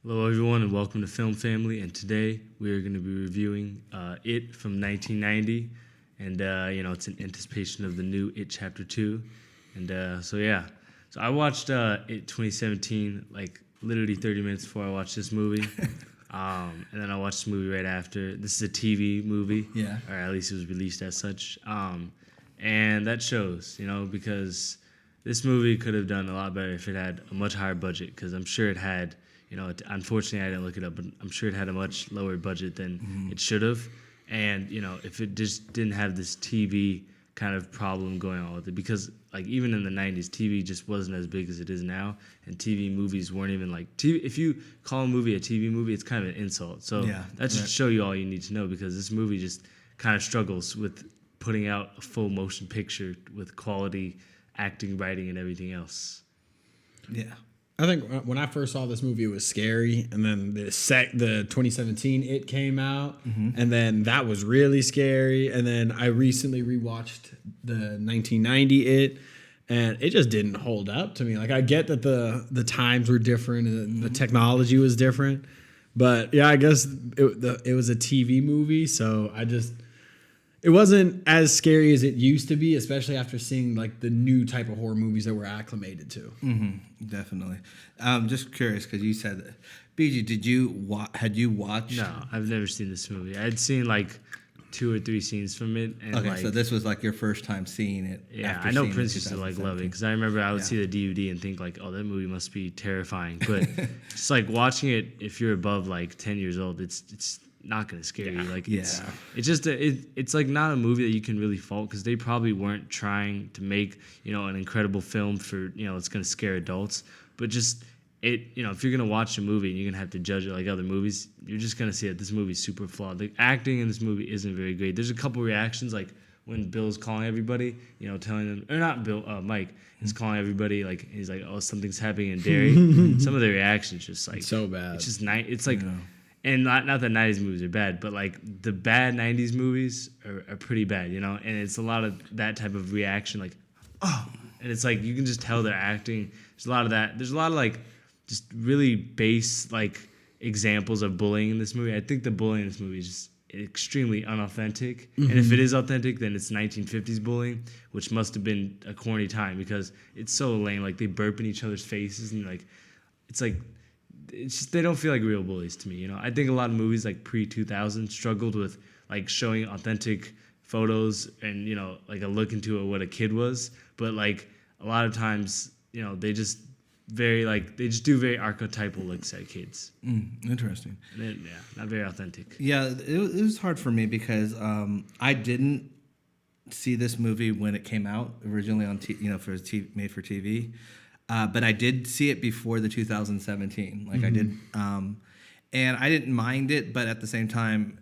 Hello, everyone, and welcome to Film Family. And today we are going to be reviewing It from 1990, and it's in anticipation of the new It Chapter 2. And so I watched It 2017, like literally 30 minutes before I watched this movie, and then I watched the movie right after. This is a TV movie, or at least it was released as such, and that shows, because this movie could have done a lot better if it had a much higher budget, because I'm sure it had. Unfortunately, I didn't look it up, but I'm sure it had a much lower budget than it should have. And, if it just didn't have this TV kind of problem going on with it, because, like, even in the 90s, TV just wasn't as big as it is now, and TV movies weren't even, like, TV. If you call a movie a TV movie, it's kind of an insult. So that should show you all you need to know, because this movie just kind of struggles with putting out a full motion picture with quality acting, writing, and everything else. Yeah. I think when I first saw this movie, it was scary, and then the 2017 It came out, and then that was really scary, and then I recently rewatched the 1990 It, and it just didn't hold up to me. Like, I get that the times were different and the technology was different, but yeah, I guess it was a TV movie, so it wasn't as scary as it used to be, especially after seeing like the new type of horror movies that we're acclimated to. Definitely. Just curious, because you said that. Bigi, had you watched? No, I've never seen this movie. I had seen like 2 or 3 scenes from it. And okay, so this was like your first time seeing it. Yeah, I know Prince used to like love it, because I remember I would see the DVD and think like, oh, that movie must be terrifying. But just like watching it, if you're above like 10 years old, it's not gonna scare you. Like it's just it's like not a movie that you can really fault, because they probably weren't trying to make an incredible film for it's gonna scare adults, but just if you're gonna watch a movie and you're gonna have to judge it like other movies, you're just gonna see that this movie's super flawed. The acting in this movie isn't very great. There's a couple reactions, like when Bill's calling everybody, telling them, or not Bill, Mike is calling everybody, like he's like, oh, something's happening in Derry. Some of the reactions just like It's so bad. It's just it's like. And not that 90s movies are bad, but like the bad 90s movies are pretty bad, and it's a lot of that type of reaction, like, oh, and it's like you can just tell they're acting. There's a lot of that. There's a lot of like just really base like examples of bullying in this movie. I think the bullying in this movie is just extremely unauthentic. And if it is authentic, then it's 1950s bullying, which must have been a corny time, because it's so lame. Like they burp in each other's faces, and like it's like. It's just, they don't feel like real bullies to me. I think a lot of movies like pre-2000 struggled with like showing authentic photos and like a look into what a kid was, but like a lot of times they just do very archetypal looks at kids. Interesting. Not very authentic. Yeah, it was hard for me, because I didn't see this movie when it came out originally on made for TV. But I did see it before the 2017. Like I did, and I didn't mind it. But at the same time,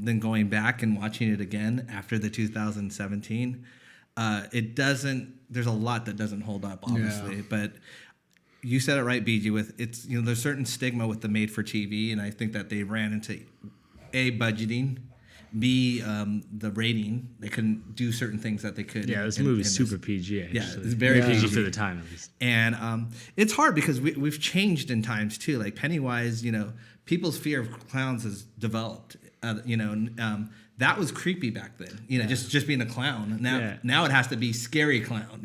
then going back and watching it again after the 2017, it doesn't. There's a lot that doesn't hold up, obviously. But you said it right, BG. With it's there's certain stigma with the made for TV, and I think that they ran into budgeting. B, the rating. They couldn't do certain things that they could. Yeah, this movie's super PG, actually. Yeah, it's very PG for the time, at least. And it's hard, because we've changed in times, too. Like, Pennywise, people's fear of clowns has developed. That was creepy back then. Just being a clown. Now it has to be scary clown.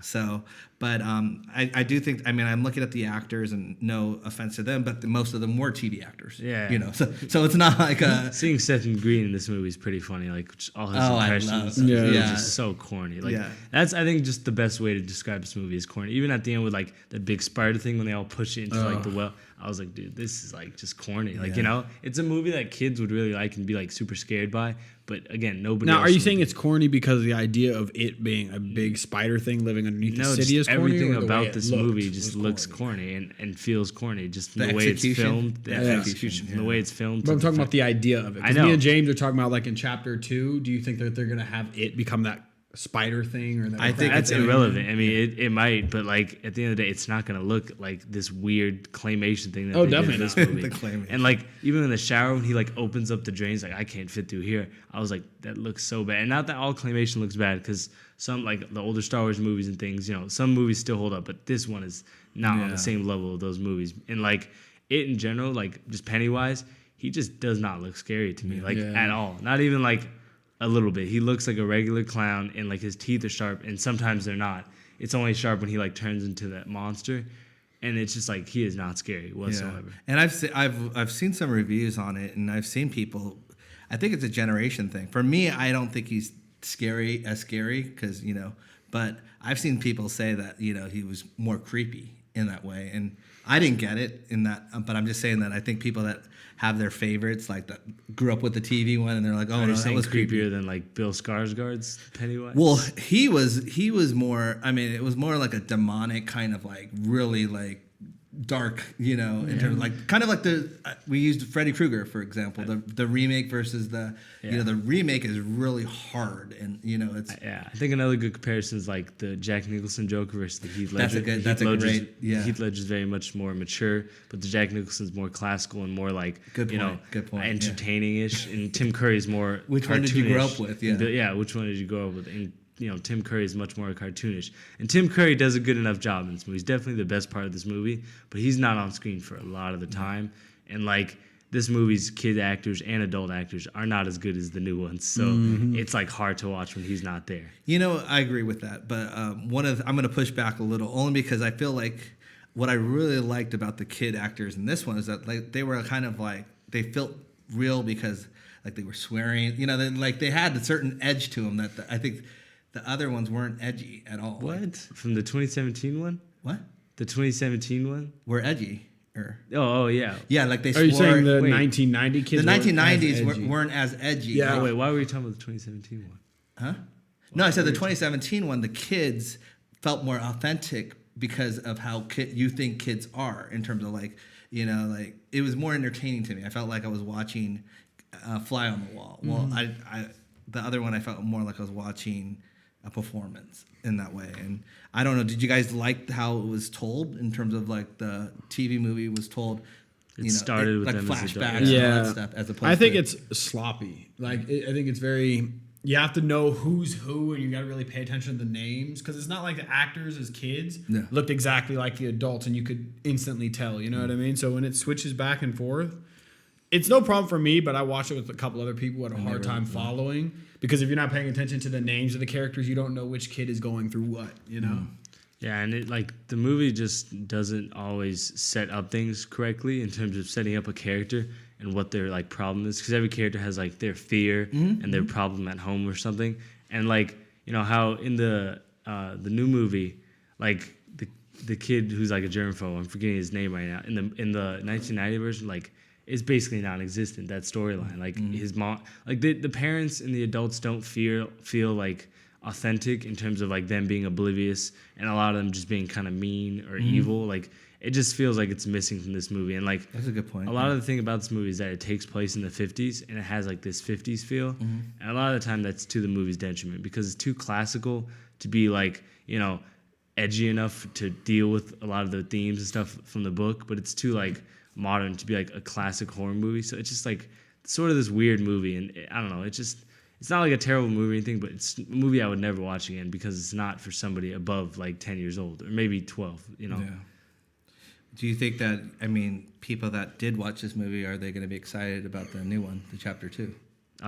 So, but I do think. I mean, I'm looking at the actors, and no offense to them, but most of them were TV actors. Yeah. So it's not like seeing Seth Green in this movie is pretty funny. Like all his impressions, just so corny. Like that's, I think, just the best way to describe this movie is corny. Even at the end with like the big spider thing when they all push it into like the well. I was like, dude, this is like just corny. Like, it's a movie that kids would really like and be like super scared by. But again, nobody. Now, are you saying it's corny because of the idea of it being a big spider thing living underneath the city is corny? Everything about this movie just looks corny and feels corny. Just the way it's filmed, the execution, the way it's filmed. But I'm talking about the idea of it. I know. Me and James are talking about like in chapter 2. Do you think that they're gonna have it become that spider thing? Or I think that's irrelevant. I mean, it might, but like at the end of the day, it's not gonna look like this weird claymation thing that they did in this movie. And like even in the shower when he like opens up the drains, like I can't fit through here. I was like, that looks so bad. And not that all claymation looks bad, because some like the older Star Wars movies and things, some movies still hold up, but this one is not on the same level of those movies. And like it in general, like just Pennywise, he just does not look scary to me, like Yeah. at all. Not even like a little bit. He looks like a regular clown, and like his teeth are sharp, and sometimes they're not. It's only sharp when he like turns into that monster, and it's just like he is not scary whatsoever. And I've seen some reviews on it, and I've seen people. I think it's a generation thing. For me, I don't think he's scary because but I've seen people say that he was more creepy in that way, and I didn't get it in that. But I'm just saying that I think people that have their favorites, like that grew up with the TV one, and they're like, oh no, that was creepier creepy. than like Bill Skarsgård's Pennywise. Well, he was more. I mean, it was more like a demonic kind of like really like dark, in terms of like kind of like we used Freddy Krueger for example, the remake versus the the remake is really hard, and it's I think another good comparison is like the Jack Nicholson Joker versus the Heath Ledger. Heath Ledger's very much more mature, but the Jack Nicholson's more classical and more like good point, entertaining-ish, and Tim Curry's more which one did you grow up with? Which one did you grow up with? And Tim Curry is much more cartoonish. And Tim Curry does a good enough job in this movie. He's definitely the best part of this movie, but he's not on screen for a lot of the time. And like this movie's kid actors and adult actors are not as good as the new ones. So it's like hard to watch when he's not there. I agree with that. But I'm going to push back a little, only because I feel like what I really liked about the kid actors in this one is that like they were kind of like, they felt real because like they were swearing, they had a certain edge to them that I think the other ones weren't edgy at all. What? From the 2017 one? What? The 2017 one? Were edgy. Oh, yeah. Yeah, like they Are swore. you saying the 1990 kids? The 1990s weren't as edgy. Yeah. Wait, why were you talking about the 2017 one? Huh? No, I said the 2017 one, the kids felt more authentic because of how you think kids are in terms of like, like it was more entertaining to me. I felt like I was watching Fly on the Wall. Well, the other one I felt more like I was watching a performance in that way. And I don't know, did you guys like how it was told in terms of like the TV movie was told? It started with like them as flashbacks adults. and all that stuff, as opposed I think to it's sloppy. Like I think it's very. You have to know who's who, and you got to really pay attention to the names, because it's not like the actors as kids looked exactly like the adults, and you could instantly tell. You know what I mean? So when it switches back and forth, it's no problem for me. But I watched it with a couple other people who had a hard time following, because if you're not paying attention to the names of the characters, you don't know which kid is going through what. Yeah, and it like the movie just doesn't always set up things correctly in terms of setting up a character and what their like problem is, because every character has like their fear and their problem at home or something. And like how in the new movie, like the kid who's like a germaphobe, I'm forgetting his name right now, in the 1990 version, like it's basically non-existent, that storyline. Like his mom, like the parents and the adults don't feel like authentic in terms of like them being oblivious, and a lot of them just being kind of mean or evil. Like it just feels like it's missing from this movie. And like that's a good point. A lot of the thing about this movie is that it takes place in the 50s, and it has like this 50s feel. And a lot of the time that's to the movie's detriment, because it's too classical to be like edgy enough to deal with a lot of the themes and stuff from the book, but it's too like modern to be like a classic horror movie. So it's just like sort of this weird movie, and I don't know, it's not like a terrible movie or anything, but it's a movie I would never watch again, because it's not for somebody above like 10 years old, or maybe 12, Yeah. Do you think that, people that did watch this movie, are they going to be excited about the new one, the chapter 2?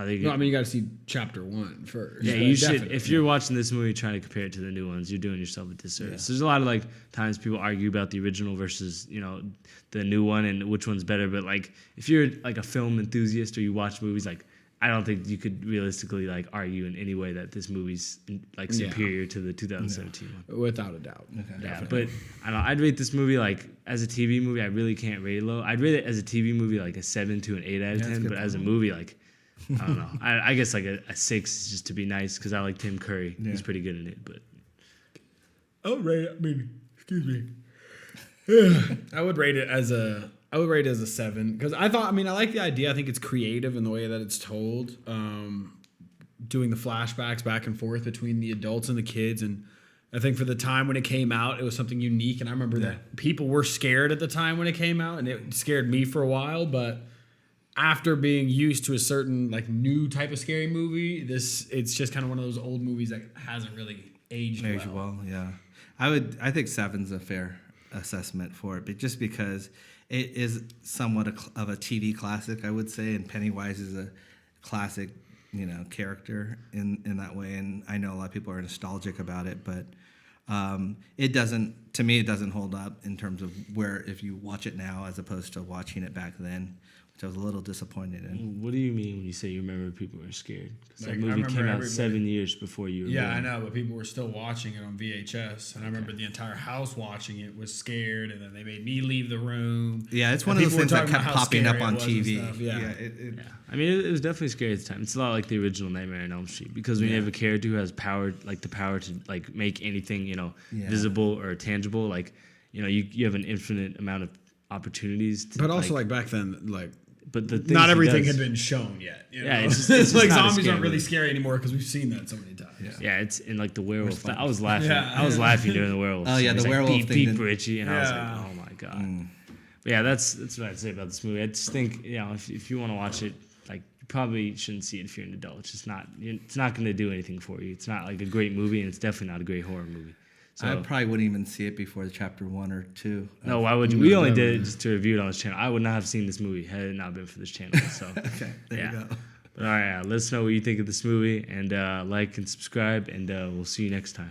You got to see chapter 1 first. Yeah, you should. If you're watching this movie trying to compare it to the new ones, you're doing yourself a disservice. There's a lot of like times people argue about the original versus the new one and which one's better. But like if you're like a film enthusiast or you watch movies, like I don't think you could realistically like argue in any way that this movie's like superior to the 2017 one. Without a doubt. Okay. Yeah, but I don't know. I'd rate this movie like as a TV movie. I really can't rate it low. I'd rate it as a TV movie like a 7 to an 8 out of 10. But as a movie, like I don't know. I guess like a 6 is just to be nice, because I like Tim Curry. He's pretty good in it. But excuse me. I would rate it as a 7, because I like the idea. I think it's creative in the way that it's told. Doing the flashbacks back and forth between the adults and the kids, and I think for the time when it came out, it was something unique. And I remember that people were scared at the time when it came out, and it scared me for a while. But after being used to a certain like new type of scary movie, it's just kind of one of those old movies that hasn't really aged well. Yeah, I think 7's a fair assessment for it, but just because it is somewhat of a TV classic, I would say, and Pennywise is a classic, character in that way. And I know a lot of people are nostalgic about it, but it doesn't. To me, it doesn't hold up in terms of where if you watch it now as opposed to watching it back then, which I was a little disappointed in. What do you mean when you say you remember people were scared? Because Like, that I movie remember came out everybody- 7 years before you were Yeah, born. I know, but people were still watching it on VHS, and I remember the entire house watching it was scared, and then they made me leave the room. Yeah, it's one And of those people were things that talking kept about how popping up scary on it was and TV. stuff, yeah. Yeah, I mean, it was definitely scary at the time. It's a lot like the original Nightmare on Elm Street because when you have a character who has power, like the power to like make anything, visible or tangible, like you have an infinite amount of opportunities. To, But also, like back then, like but the things not he everything does- had been shown yet. Yeah, know? it's just like not a zombies scary aren't really movie. scary anymore because we've seen that so many times. Yeah, it's in like the werewolf. I was laughing. Yeah. I was laughing during the werewolf. Oh, yeah, scene. It's the like, werewolf beep, thing beep, didn't- Richie, and I was like, Yeah. oh my god. But yeah, that's what I'd say about this movie. I just think if you want to watch it, like you probably shouldn't see it if you're an adult. It's just not. It's not going to do anything for you. It's not like a great movie, and it's definitely not a great horror movie. So I probably wouldn't even see it before chapter 1 or 2. no, why would you? We only did it just to review it on this channel. I would not have seen this movie had it not been for this channel. So Okay, there you go. But all right, let us know what you think of this movie, and like and subscribe, and we'll see you next time.